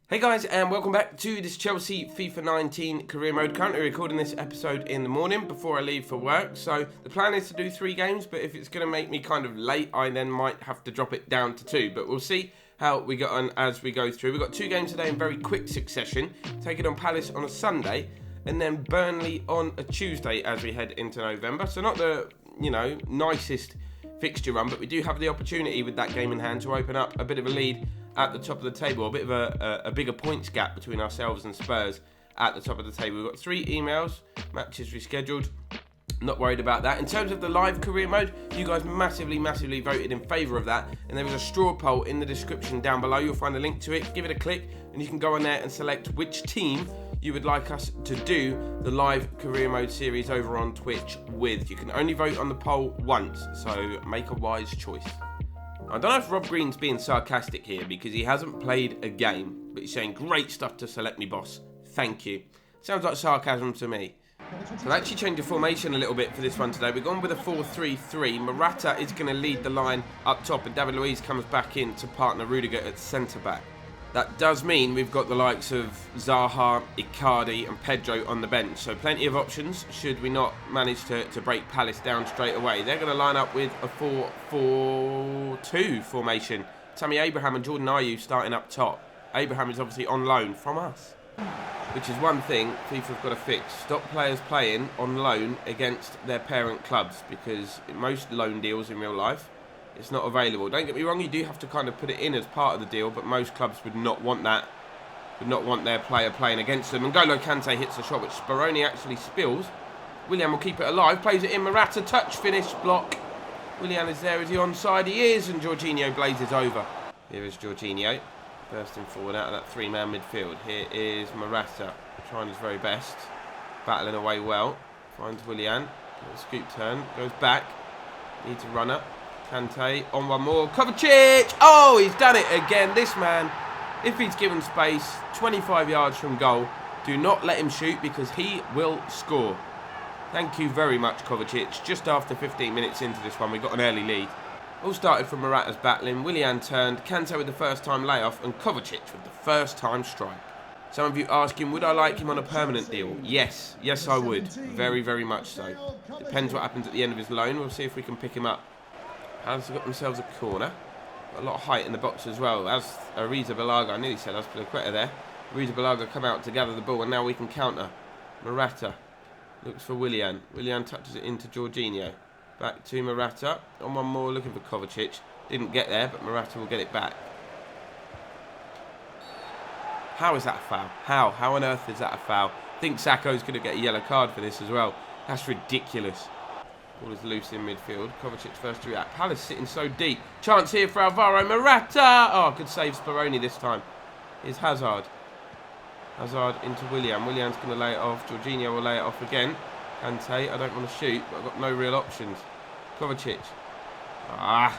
Hey guys, and welcome back to this Chelsea FIFA 19 career mode. Currently recording this episode in the morning before I leave for work. So the plan is to do 3 games, but if it's going to make me kind of late, I then might have to drop it down to 2. But we'll see how we get on as we go through. We've got 2 games today in very quick succession. Take it on Palace on a Sunday, and then Burnley on a Tuesday as we head into November. So not the, nicest fixture run, but we do have the opportunity with that game in hand to open up a bit of a lead at the top of the table, a bit of a bigger points gap between ourselves and Spurs at the top of the table. We've got 3 emails, matches rescheduled, not worried about that. In terms of the live career mode, you guys massively voted in favour of that, and there is a straw poll in the description down below. You'll find a link to it, give it a click, and you can go on there and select which team you would like us to do the live career mode series over on Twitch with. You can only vote on the poll once, so make a wise choice. I don't know if Rob Green's being sarcastic here because he hasn't played a game, but he's saying great stuff to select me, boss. Thank you. Sounds like sarcasm to me. So I've actually changed the formation a little bit for this one today. We've gone with a 4-3-3. Morata is going to lead the line up top, and David Luiz comes back in to partner Rudiger at centre-back. That does mean we've got the likes of Zaha, Icardi and Pedro on the bench. So plenty of options should we not manage to break Palace down straight away. They're going to line up with a 4-4-2 formation. Tammy Abraham and Jordan Ayew starting up top. Abraham is obviously on loan from us, which is one thing FIFA's got to fix. Stop players playing on loan against their parent clubs, because in most loan deals in real life, it's not available. Don't get me wrong, you do have to kind of put it in as part of the deal, but most clubs would not want that. Would not want their player playing against them. And N'Golo Kante hits the shot, which Speroni actually spills. Willian will keep it alive, plays it in. Morata, touch, finish, block. Willian is there. Is he onside? He is, and Jorginho blazes over. Here is Jorginho, bursting forward out of that 3-man midfield. Here is Morata, trying his very best. Battling away well. Finds Willian. Scoop turn, goes back. Needs a runner. Kante on one more. Kovacic! Oh, he's done it again. This man, if he's given space, 25 yards from goal, do not let him shoot because he will score. Thank you very much, Kovacic. Just after 15 minutes into this one, we got an early lead. All started from Morata's battling. Willian turned. Kante with the first time layoff, and Kovacic with the first time strike. Some of you asking, would I like him on a permanent deal? Yes. Yes, I would. Very much so. Depends what happens at the end of his loan. We'll see if we can pick him up. Palace have got themselves a corner. Got a lot of height in the box as well. As Arrizabalaga, I nearly said Azpilicueta there. Arrizabalaga come out to gather the ball, and now we can counter. Morata looks for Willian. Willian touches it into Jorginho. Back to Morata. On one more, looking for Kovacic. Didn't get there, but Morata will get it back. How is that a foul? How? How on earth is that a foul? I think Sakho's going to get a yellow card for this as well. That's ridiculous. Ball is loose in midfield. Kovacic first to react. Palace sitting so deep. Chance here for Alvaro Morata. Oh, good save Speroni this time. Here's Hazard. Hazard into Willian. Willian's going to lay it off. Jorginho will lay it off again. Kante, I don't want to shoot, but I've got no real options. Kovacic. Oh,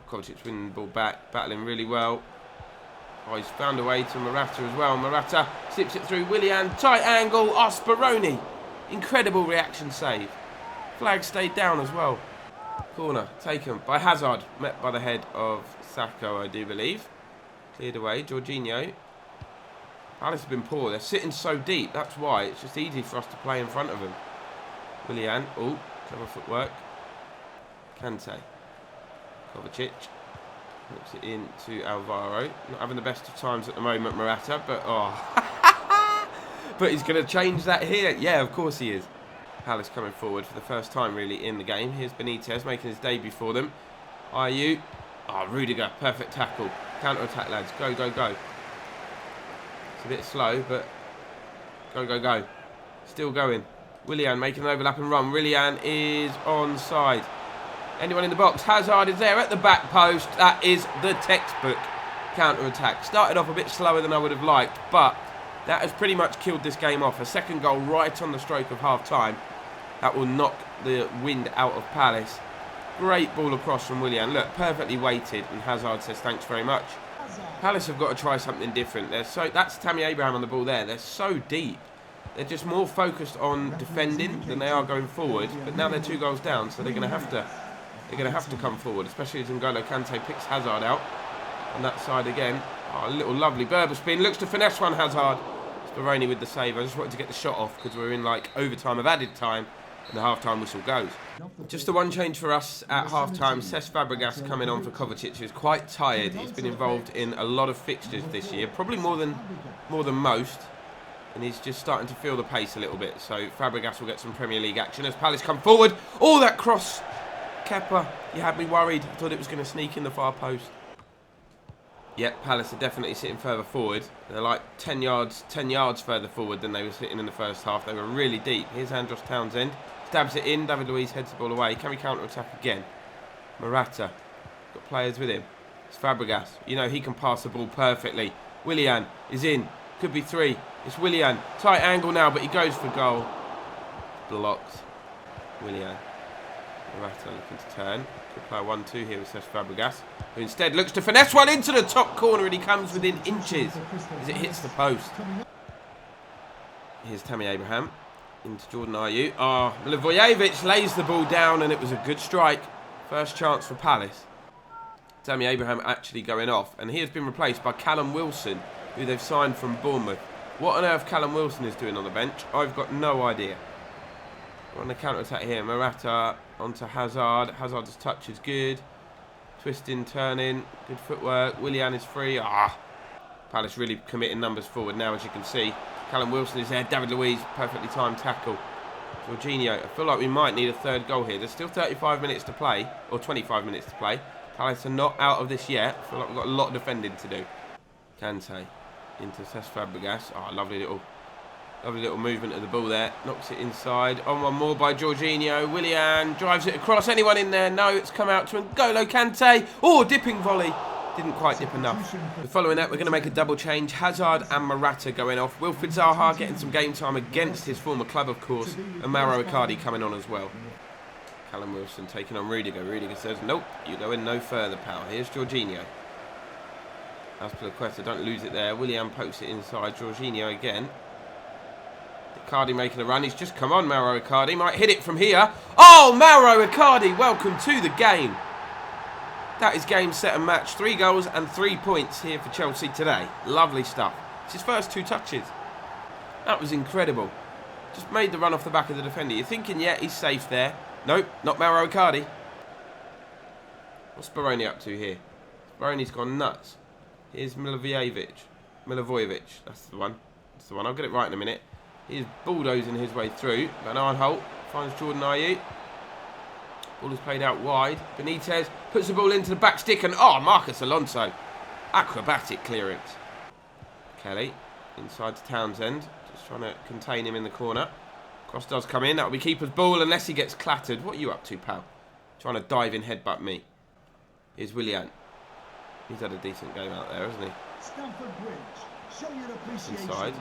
Kovacic winning the ball back. Battling really well. Oh, he's found a way to Morata as well. Morata slips it through. Willian, tight angle. Oh, Speroni. Incredible reaction save. Flag stayed down as well. Corner taken by Hazard. Met by the head of Sakho, I do believe. Cleared away. Jorginho. Palace have been poor. They're sitting so deep. That's why. It's just easy for us to play in front of them. Willian. Oh, clever footwork. Kante. Kovacic. Looks it in to Alvaro. Not having the best of times at the moment, Morata. But, but he's going to change that here. Yeah, of course he is. Palace coming forward for the first time really in the game. Here's Benitez making his debut for them. Ayew. Rudiger, perfect tackle. Counter-attack, lads. Go. It's a bit slow, but go. Still going. Willian making an overlap and run. Willian is onside. Anyone in the box? Hazard is there at the back post. That is the textbook counter-attack. Started off a bit slower than I would have liked, but that has pretty much killed this game off. A second goal right on the stroke of half-time. That will knock the wind out of Palace. Great ball across from Willian. Look, perfectly weighted, and Hazard says thanks very much. Palace have got to try something different. That's Tammy Abraham on the ball there. They're so deep. They're just more focused on defending than they are going forward. But now they're 2 goals down, so they're going to have to come forward, especially as N'Golo Kante picks Hazard out on that side again. Oh, a little lovely Berber spin. Looks to finesse one, Hazard. Speroni with the save. I just wanted to get the shot off because we're in like overtime of added time and the half-time whistle goes. Just the one change for us at half-time. Cesc Fabregas coming on for Kovacic, who's quite tired. He's been involved in a lot of fixtures this year, probably more than most. And he's just starting to feel the pace a little bit. So Fabregas will get some Premier League action as Palace come forward. Oh, that cross. Kepa, you had me worried. I thought it was going to sneak in the far post. Yep, Palace are definitely sitting further forward. They're like 10 yards further forward than they were sitting in the first half. They were really deep. Here's Andros Townsend. Stabs it in. David Luiz heads the ball away. Can we counter-attack again? Morata. Got players with him. It's Fabregas. You know, he can pass the ball perfectly. Willian is in. Could be 3. It's Willian. Tight angle now, but he goes for goal. Blocked. Willian. Morata looking to turn. Could play 1-2 here with Cesc Fabregas, who instead looks to finesse one into the top corner, and he comes within inches as it hits the post. Here's Tammy Abraham into Jordan Ayew. Oh, Milivojevic lays the ball down, and it was a good strike. First chance for Palace. Tammy Abraham actually going off, and he has been replaced by Callum Wilson, who they've signed from Bournemouth. What on earth Callum Wilson is doing on the bench, I've got no idea. We're on the counter-attack here. Morata onto Hazard. Hazard's touch is good. Twisting, turning. Good footwork. Willian is free. Palace really committing numbers forward now, as you can see. Callum Wilson is there. David Luiz, perfectly timed tackle. Jorginho. I feel like we might need a third goal here. There's still 35 minutes to play, or 25 minutes to play. Palace are not out of this yet. I feel like we've got a lot of defending to do. Kante into Cesc Fabregas. Lovely little movement of the ball there. Knocks it inside. On one more by Jorginho. Willian drives it across. Anyone in there? No, it's come out to N'Golo Kante. Oh, dipping volley. Didn't quite dip enough. Following that, we're going to make a double change. Hazard and Morata going off. Wilfried Zaha getting some game time against his former club, of course. And Mauro Icardi coming on as well. Callum Wilson taking on Rudiger. Rudiger says, nope, you go in no further, pal. Here's Jorginho. Azpilicueta, don't lose it there. Willian pokes it inside. Jorginho again. Icardi making a run. He's just come on, Mauro Icardi. Might hit it from here. Oh, Mauro Icardi, welcome to the game. That is game, set and match. 3 goals and 3 points here for Chelsea today. Lovely stuff. It's his first 2 touches. That was incredible. Just made the run off the back of the defender. You're thinking, yeah, he's safe there. Nope, not Mauro Icardi. What's Speroni up to here? Speroni's gone nuts. Here's Milivojevic. That's the one. That's the one. I'll get it right in a minute. He's bulldozing his way through. Van Aanholt finds Jordan Ayew. Ball is played out wide. Benitez puts the ball into the back stick and Marcus Alonso. Acrobatic clearance. Kelly inside to Townsend. Just trying to contain him in the corner. Cross does come in. That'll be keeper's ball unless he gets clattered. What are you up to, pal? Trying to dive in headbutt me. Here's Willian. He's had a decent game out there, hasn't he? Inside.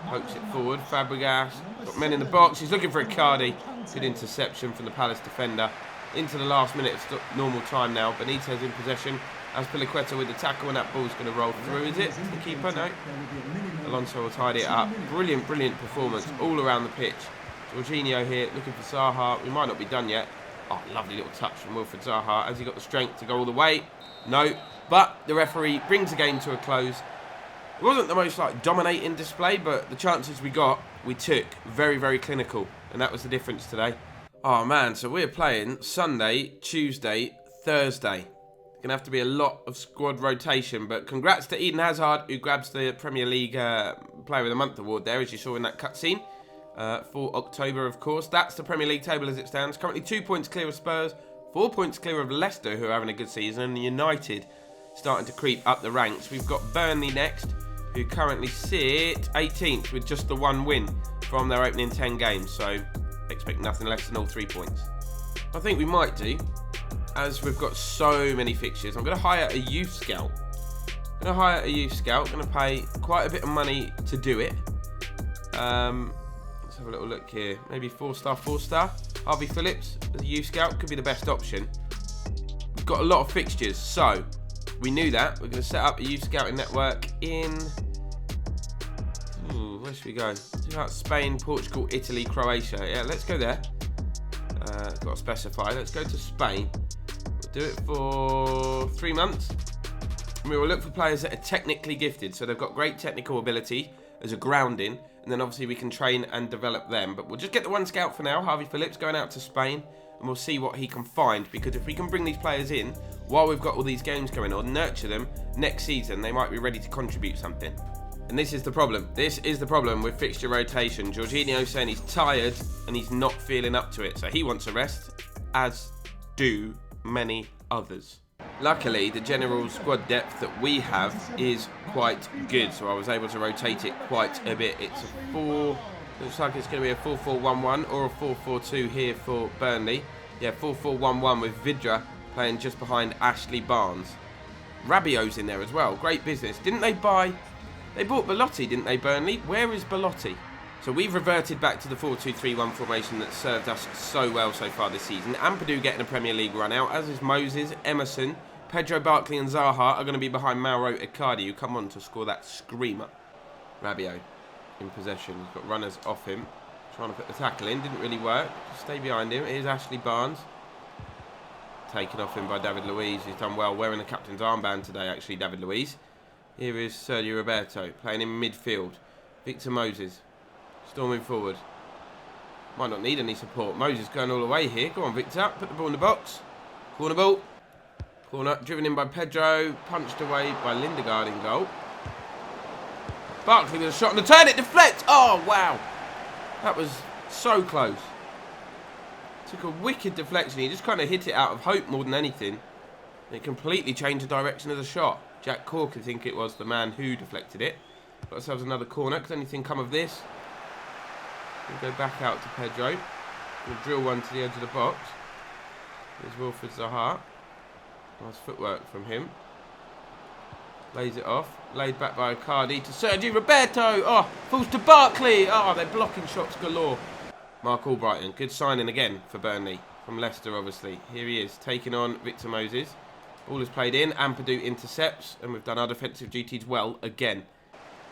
Pokes it forward. Fabregas. Got men in the box. He's looking for Icardi. Good interception from the Palace defender. Into the last minute of normal time now. Benitez in possession. Azpilicueta with the tackle, and that ball's going to roll through. Is it? The keeper? No. Alonso will tidy it up. Brilliant performance all around the pitch. Jorginho here looking for Zaha. We might not be done yet. Lovely little touch from Wilfried Zaha. Has he got the strength to go all the way? No. But the referee brings the game to a close. It wasn't the most dominating display, but the chances we got, we took. Very, very clinical. And that was the difference today. Oh man, so we're playing Sunday, Tuesday, Thursday. Going to have to be a lot of squad rotation, but congrats to Eden Hazard, who grabs the Premier League Player of the Month award there, as you saw in that cutscene. For October, of course. That's the Premier League table as it stands. Currently 2 points clear of Spurs, 4 points clear of Leicester, who are having a good season, and United starting to creep up the ranks. We've got Burnley next, who currently sit 18th with just the 1 win from their opening 10 games. So expect nothing less than all 3 points. I think we might do, as we've got so many fixtures. I'm going to hire a youth scout. Going to pay quite a bit of money to do it. Let's have a little look here. Maybe 4-star. Harvey Phillips as a youth scout could be the best option. We've got a lot of fixtures, so we knew that. We're going to set up a youth scouting network in... where should we go? Spain, Portugal, Italy, Croatia. Yeah, let's go there. Got to specify. Let's go to Spain. We'll do it for 3 months. And we will look for players that are technically gifted, so they've got great technical ability as a grounding, and then obviously we can train and develop them. But we'll just get the one scout for now, Harvey Phillips, going out to Spain, and we'll see what he can find, because if we can bring these players in while we've got all these games going on, nurture them, next season they might be ready to contribute something. And this is the problem. This is the problem with fixture rotation. Jorginho's saying he's tired and he's not feeling up to it, so he wants a rest, as do many others. Luckily, the general squad depth that we have is quite good, so I was able to rotate it quite a bit. It's a 4, looks like it's going to be a 4-4-1-1 or a 4-4-2 here for Burnley. Yeah, 4-4-1-1 with Vidra playing just behind Ashley Barnes. Rabiot's in there as well. Great business. Didn't they buy... They bought Belotti, didn't they, Burnley? Where is Belotti? So we've reverted back to the 4-2-3-1 formation that served us so well so far this season. Ampadu getting a Premier League run out, as is Moses, Emerson, Pedro, Barkley and Zaha are going to be behind Mauro, Icardi, who come on to score that screamer. Rabiot in possession. He's got runners off him. Trying to put the tackle in. Didn't really work. Just stay behind him. Here's Ashley Barnes. Taken off him by David Luiz. He's done well wearing the captain's armband today, actually, David Luiz. Here is Sergio Roberto playing in midfield. Victor Moses storming forward. Might not need any support. Moses going all the way here. Go on, Victor. Put the ball in the box. Corner ball. Corner. Driven in by Pedro. Punched away by Lindegaard in goal. Barkley with a shot on the turn. It deflects. Oh, wow. That was so close. Took a wicked deflection. He just kind of hit it out of hope more than anything. It completely changed the direction of the shot. Jack Cork, I think it was, the man who deflected it. Got ourselves another corner. Could anything come of this? We'll go back out to Pedro. We'll drill one to the edge of the box. There's Wilfred Zaha. Nice footwork from him. Lays it off. Laid back by Icardi to Sergio Roberto. Oh, falls to Barkley. Oh, they're blocking shots galore. Mark Albrighton. Good signing again for Burnley. From Leicester, obviously. Here he is, taking on Victor Moses. Ball is played in. Ampadu intercepts. And we've done our defensive duties well again.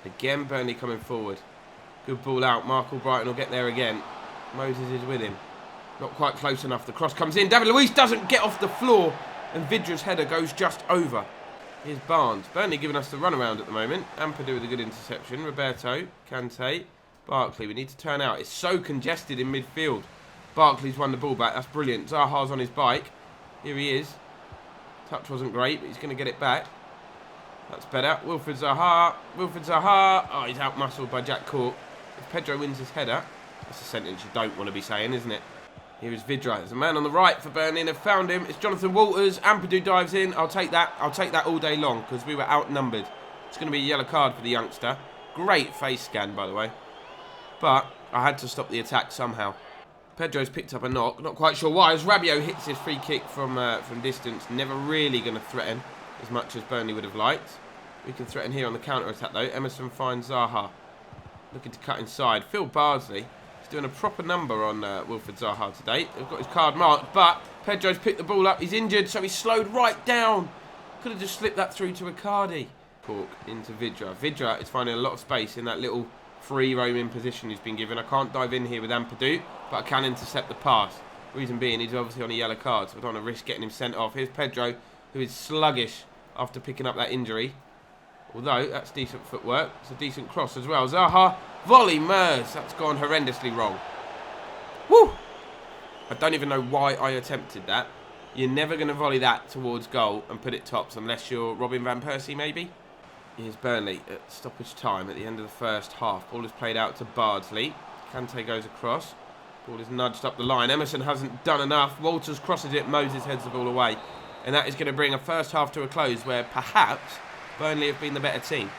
Again, Burnley coming forward. Good ball out. Mark Albrighton will get there again. Moses is with him. Not quite close enough. The cross comes in. David Luiz doesn't get off the floor. And Vidra's header goes just over. Here's Barnes. Burnley giving us the runaround at the moment. Ampadu with a good interception. Roberto. Kante. Barkley. We need to turn out. It's so congested in midfield. Barkley's won the ball back. That's brilliant. Zaha's on his bike. Here he is. Touch wasn't great, but he's going to get it back. That's better. Wilfred Zaha. Wilfred Zaha. Oh, he's out-muscled by Jack Cork. If Pedro wins his header, that's a sentence you don't want to be saying, isn't it? Here is Vidra. There's a man on the right for Burnley, and they've found him. It's Jonathan Walters. Ampadu dives in. I'll take that. I'll take that all day long, because we were outnumbered. It's going to be a yellow card for the youngster. Great face scan, by the way. But I had to stop the attack somehow. Pedro's picked up a knock. Not quite sure why. As Rabiot hits his free kick from distance, never really going to threaten as much as Burnley would have liked. We can threaten here on the counter-attack, though. Emerson finds Zaha. Looking to cut inside. Phil Bardsley is doing a proper number on Wilfred Zaha today. They've got his card marked, but Pedro's picked the ball up. He's injured, so he's slowed right down. Could have just slipped that through to Icardi. Cork into Vidra. Vidra is finding a lot of space in that little free roaming position he's been given. I can't dive in here with Ampadu, but I can intercept the pass. Reason being, he's obviously on a yellow card, so I don't want to risk getting him sent off. Here's Pedro, who is sluggish after picking up that injury. Although, that's decent footwork. It's a decent cross as well. Zaha, volley, Mers. That's gone horrendously wrong. Woo! I don't even know why I attempted that. You're never going to volley that towards goal and put it tops unless you're Robin Van Persie, maybe. Here's Burnley at stoppage time at the end of the first half. Ball is played out to Bardsley. Kante goes across. Ball is nudged up the line. Emerson hasn't done enough. Walters crosses it. Moses heads the ball away. And that is going to bring a first half to a close where perhaps Burnley have been the better team.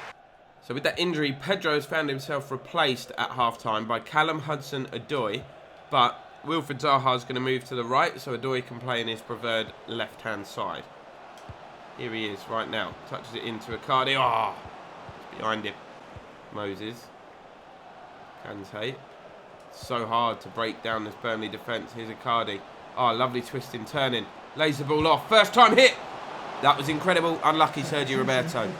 So with that injury, Pedro has found himself replaced at half-time by Callum Hudson-Odoi. But Wilfred Zaha is going to move to the right, so Odoi can play in his preferred left-hand side. Here he is right now. Touches it into Icardi. Oh, it's behind him. Moses. Kante. So hard to break down this Burnley defence. Here's Icardi. Oh, lovely twisting, turning. Lays the ball off. First time hit. That was incredible. Unlucky Sergio Roberto.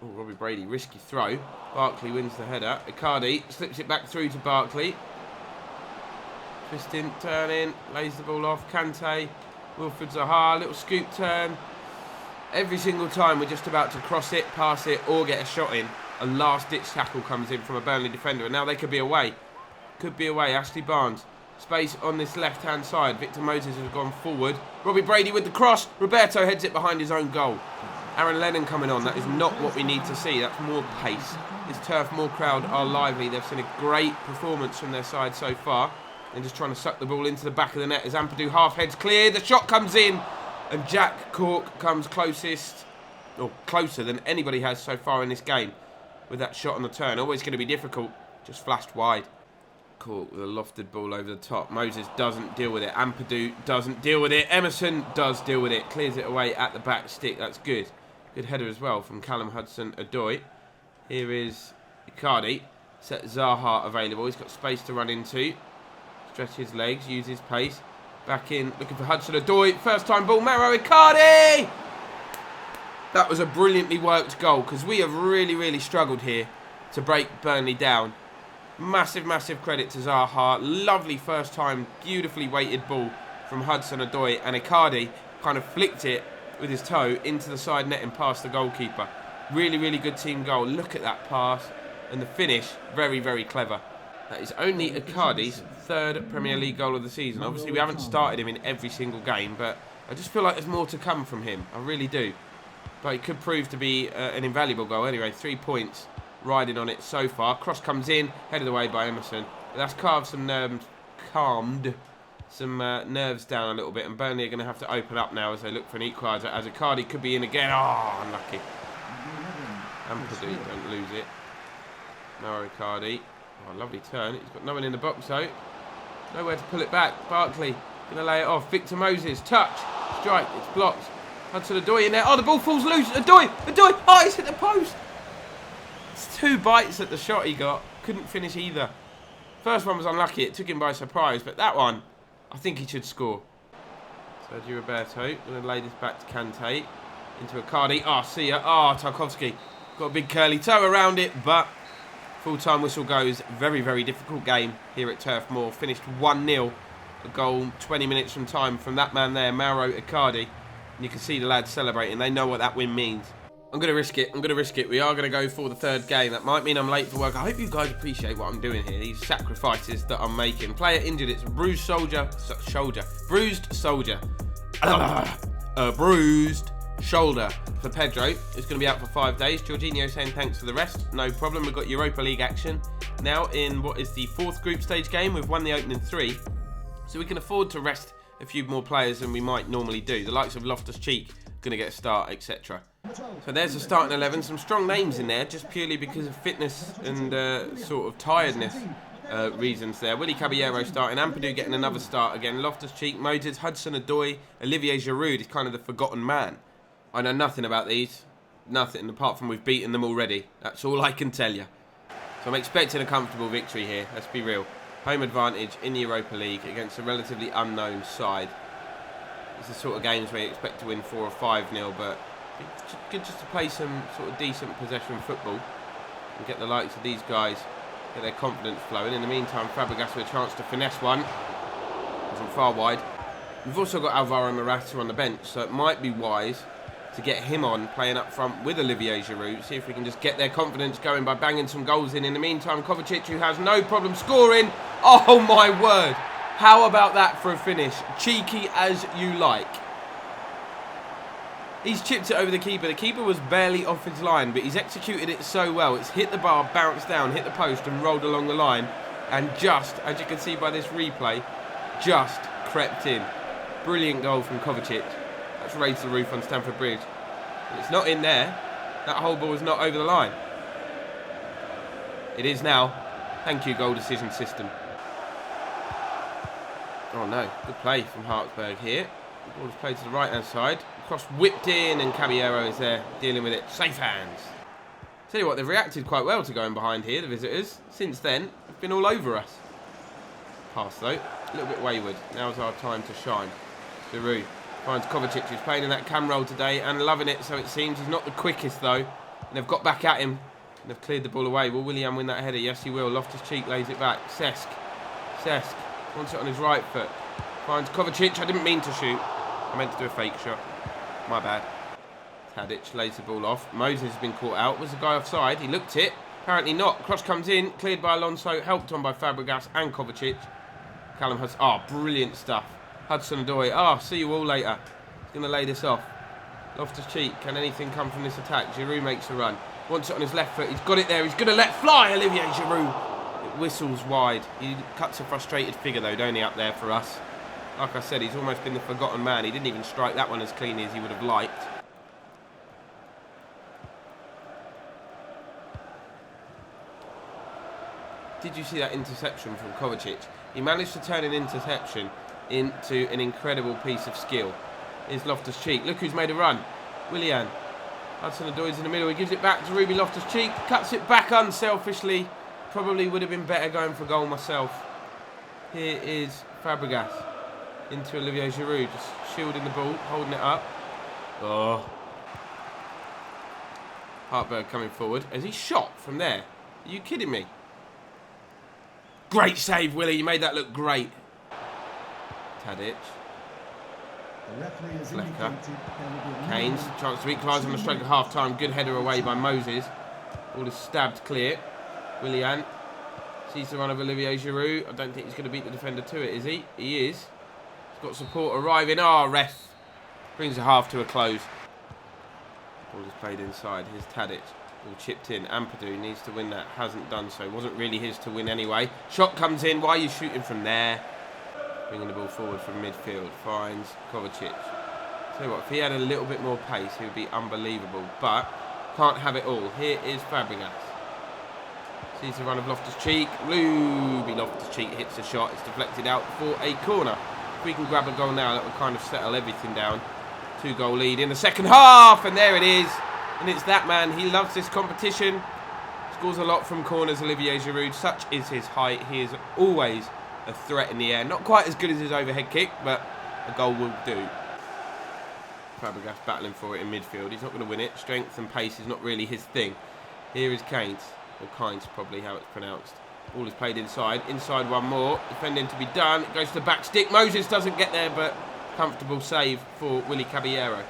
Oh, Robbie Brady. Risky throw. Barkley wins the header. Icardi slips it back through to Barkley. Twisting, turning. Lays the ball off. Kante. Wilfred Zaha. Little scoop turn. Every single time we're just about to cross it, pass it, or get a shot in, a last-ditch tackle comes in from a Burnley defender, and now they could be away. Could be away. Ashley Barnes. Space on this left-hand side. Victor Moses has gone forward. Robbie Brady with the cross. Roberto heads it behind his own goal. Aaron Lennon coming on. That is not what we need to see. That's more pace. This Turf Moor crowd are lively. They've seen a great performance from their side so far. They're just trying to suck the ball into the back of the net as Ampadu half heads clear. The shot comes in. And Jack Cork comes closest, or closer than anybody has so far in this game with that shot on the turn. Always going to be difficult. Just flashed wide. Cork with a lofted ball over the top. Moses doesn't deal with it. Ampadu doesn't deal with it. Emerson does deal with it. Clears it away at the back stick. That's good. Good header as well from Callum Hudson-Odoi. Here is Icardi. Set Zaha available. He's got space to run into. Stretch his legs. Use his pace. Back in. Looking for Hudson-Odoi. First time ball. Mauro Icardi! That was a brilliantly worked goal because we have really, really struggled here to break Burnley down. Massive, massive credit to Zaha. Lovely first time, beautifully weighted ball from Hudson-Odoi, and Icardi kind of flicked it with his toe into the side net and past the goalkeeper. Really, really good team goal. Look at that pass, and the finish, very, very clever. That is only Icardi's third Premier League goal of the season. Obviously, we haven't started him in every single game, but I just feel like there's more to come from him. I really do. But it could prove to be an invaluable goal. Anyway, 3 points. Riding on it so far. Cross comes in, headed away by Emerson. But that's calmed some nerves down a little bit, and Burnley are going to have to open up now as they look for an equaliser. As Icardi could be in again. Oh, unlucky. Ampadu, don't lose it. Mauro Icardi. Oh, lovely turn. He's got no one in the box though. Nowhere to pull it back. Barkley going to lay it off. Victor Moses, touch, strike. It's blocked. Hudson-Odoi in there. Oh, the ball falls loose. Odoi. Oh, he's hit the post. 2 bites at the shot he got. Couldn't finish either. First one was unlucky. It took him by surprise. But that one, I think he should score. Sergio Roberto. Going to lay this back to Kante. Into Icardi. Oh, see ya. Oh, Tarkowski. Got a big curly toe around it. But full-time whistle goes. Very, very difficult game here at Turf Moor. Finished 1-0. A goal 20 minutes from time from that man there, Mauro Icardi. And you can see the lads celebrating. They know what that win means. I'm going to risk it. We are going to go for the third game. That might mean I'm late for work. I hope you guys appreciate what I'm doing here. These sacrifices that I'm making. Player injured. It's a bruised soldier. Bruised soldier. Bruised shoulder for Pedro. It's going to be out for 5 days. Jorginho saying thanks for the rest. No problem. We've got Europa League action now in what is the 4th group stage game. We've won the opening 3. So we can afford to rest a few more players than we might normally do. The likes of Loftus-Cheek going to get a start, etc. So there's the starting 11. Some strong names in there, just purely because of fitness and sort of tiredness reasons there. Willy Caballero starting. Ampadu getting another start again. Loftus-Cheek, Moses, Hudson-Odoi, Olivier Giroud is kind of the forgotten man. I know nothing about these. Nothing, apart from we've beaten them already. That's all I can tell you. So I'm expecting a comfortable victory here. Let's be real. Home advantage in the Europa League against a relatively unknown side. It's the sort of games where you expect to win 4 or 5-0, but it's good just to play some sort of decent possession football and get the likes of these guys, get their confidence flowing. In the meantime, Fabregas with a chance to finesse one. Wasn't far wide. We've also got Alvaro Morata on the bench, so it might be wise to get him on, playing up front with Olivier Giroud. See if we can just get their confidence going by banging some goals in. In the meantime, Kovacic, who has no problem scoring. Oh my word! How about that for a finish? Cheeky as you like. He's chipped it over the keeper. The keeper was barely off his line, but he's executed it so well. It's hit the bar, bounced down, hit the post and rolled along the line. And just, as you can see by this replay, just crept in. Brilliant goal from Kovacic. That's raised the roof on Stamford Bridge. But it's not in there. That whole ball is not over the line. It is now. Thank you, goal decision system. Oh no, good play from Hartsberg here. The ball is played to the right-hand side. Cross whipped in and Caballero is there dealing with it. Safe hands. Tell you what, they've reacted quite well to going behind here, the visitors. Since then, they've been all over us. Pass though, a little bit wayward. Now's our time to shine. Giroud finds Kovacic, who's playing in that cam role today and loving it, so it seems. He's not the quickest though. And they've got back at him. And they've cleared the ball away. Will Willian win that header? Yes, he will. Loftus-Cheek lays it back. Cesc wants it on his right foot. Finds Kovacic. I didn't mean to shoot. I meant to do a fake shot. My bad. Tadic lays the ball off. Moses has been caught out. Was the guy offside? He looked it. Apparently not. Cross comes in. Cleared by Alonso. Helped on by Fabregas and Kovacic. Callum Hudson. Oh, brilliant stuff. Hudson-Odoi. Oh, see you all later. He's going to lay this off. Loftus-Cheek. Can anything come from this attack? Giroud makes a run. Wants it on his left foot. He's got it there. He's going to let fly Olivier Giroud. It whistles wide. He cuts a frustrated figure, though, don't he, up there for us? Like I said, he's almost been the forgotten man. He didn't even strike that one as cleanly as he would have liked. Did you see that interception from Kovacic? He managed to turn an interception into an incredible piece of skill. Here's Loftus-Cheek. Look who's made a run. Willian. Hudson-Odoi's in the middle. He gives it back to Ruby Loftus-Cheek. Cuts it back unselfishly. Probably would have been better going for goal myself. Here is Fabregas. Into Olivier Giroud. Just shielding the ball. Holding it up. Oh. Hartberg coming forward. Has he shot from there? Are you kidding me? Great save, Willie. You made that look great. Tadic. Flecker. Keynes. Chance to equalise on the stroke of half-time. Good header away by Moses. Ball is stabbed clear. Willian. Sees the run of Olivier Giroud. I don't think he's going to beat the defender to it, is he? He is. He's got support arriving. Ah, ref. Brings the half to a close. Ball is played inside. Here's Tadic. All chipped in. Ampadu needs to win that. Hasn't done so. Wasn't really his to win anyway. Shot comes in. Why are you shooting from there? Bringing the ball forward from midfield. Finds Kovacic. Tell you what, if he had a little bit more pace, he would be unbelievable. But can't have it all. Here is Fabregas. Sees the run of Loftus-Cheek. Ruby Loftus-Cheek hits a shot. It's deflected out for a corner. If we can grab a goal now, that will kind of settle everything down. 2-goal lead in the second half. And there it is. And it's that man. He loves this competition. Scores a lot from corners, Olivier Giroud. Such is his height. He is always a threat in the air. Not quite as good as his overhead kick, but a goal will do. Fabregas battling for it in midfield. He's not going to win it. Strength and pace is not really his thing. Here is Keynes. Or Kynes, probably how it's pronounced. Ball is played inside. Inside one more. Defending to be done. It goes to the back stick. Moses doesn't get there, but comfortable save for Willy Caballero.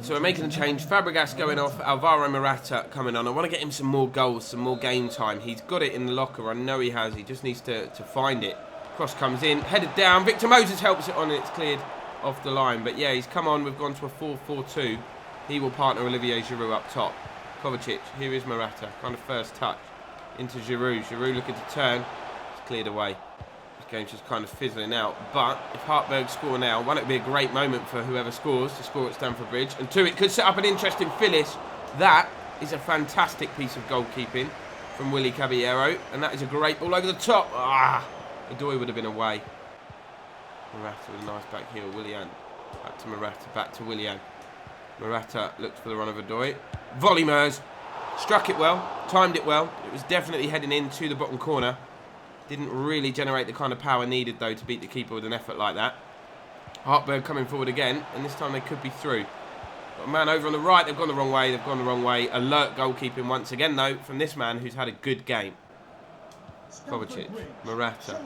So we're making a change. Fabregas going off. Alvaro Morata coming on. I want to get him some more goals, some more game time. He's got it in the locker. I know he has. He just needs to find it. Cross comes in. Headed down. Victor Moses helps it on and it's cleared off the line. But yeah, he's come on. We've gone to a 4-4-2. He will partner Olivier Giroud up top. Kovacic. Here is Morata. Kind of first touch. Into Giroud. Giroud looking to turn. It's cleared away. This game's just kind of fizzling out. But if Hartberg score now, one, it would be a great moment for whoever scores to score at Stamford Bridge. And two, it could set up an interesting finish. That is a fantastic piece of goalkeeping from Willy Caballero. And that is a great ball over the top. Ah! Odoi would have been away. Morata with a nice back heel. Willian. Back to Morata. Back to Willian. Morata looks for the run of Odoi. Volley Mers. Struck it well. Timed it well. It was definitely heading into the bottom corner. Didn't really generate the kind of power needed, though, to beat the keeper with an effort like that. Hartberg coming forward again. And this time they could be through. Got a man over on the right. They've gone the wrong way. They've gone the wrong way. Alert goalkeeping once again, though, from this man who's had a good game. Kovacic, Morata,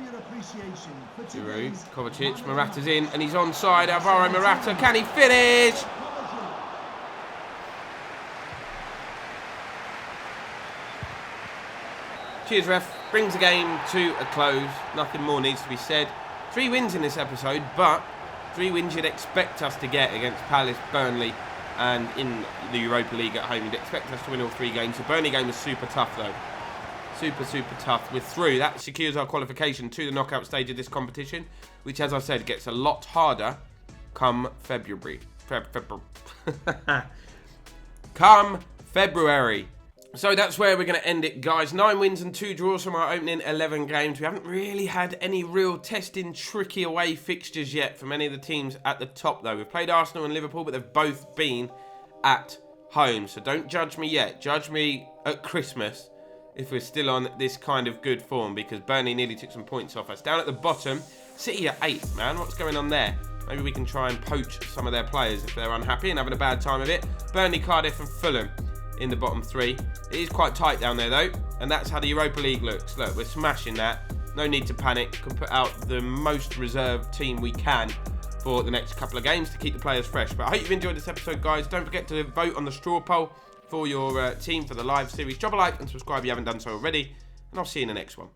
Giroud, Kovacic, Morata's in, and he's onside. Alvaro Morata, can he finish? Cheers, ref. Brings the game to a close. Nothing more needs to be said. 3 wins in this episode, but 3 wins you'd expect us to get against Palace, Burnley, and in the Europa League at home. You'd expect us to win all 3 games. The Burnley game was super tough, though. Super tough. We're through. That secures our qualification to the knockout stage of this competition, which, as I said, gets a lot harder come February. Come February. So that's where we're going to end it, guys. 9 wins and 2 draws from our opening 11 games. We haven't really had any real testing, tricky away fixtures yet from any of the teams at the top, though. We've played Arsenal and Liverpool, but they've both been at home. So don't judge me yet. Judge me at Christmas if we're still on this kind of good form, because Burnley nearly took some points off us. Down at the bottom, City at 8, man. What's going on there? Maybe we can try and poach some of their players if they're unhappy and having a bad time of it. Burnley, Cardiff and Fulham in the bottom 3. It is quite tight down there, though, and that's how the Europa League looks. Look, we're smashing that. No need to panic. Can put out the most reserved team we can for the next couple of games to keep the players fresh. But I hope you've enjoyed this episode, guys. Don't forget to vote on the straw poll for your team for the live series. Drop a like and subscribe if you haven't done so already, and I'll see you in the next one.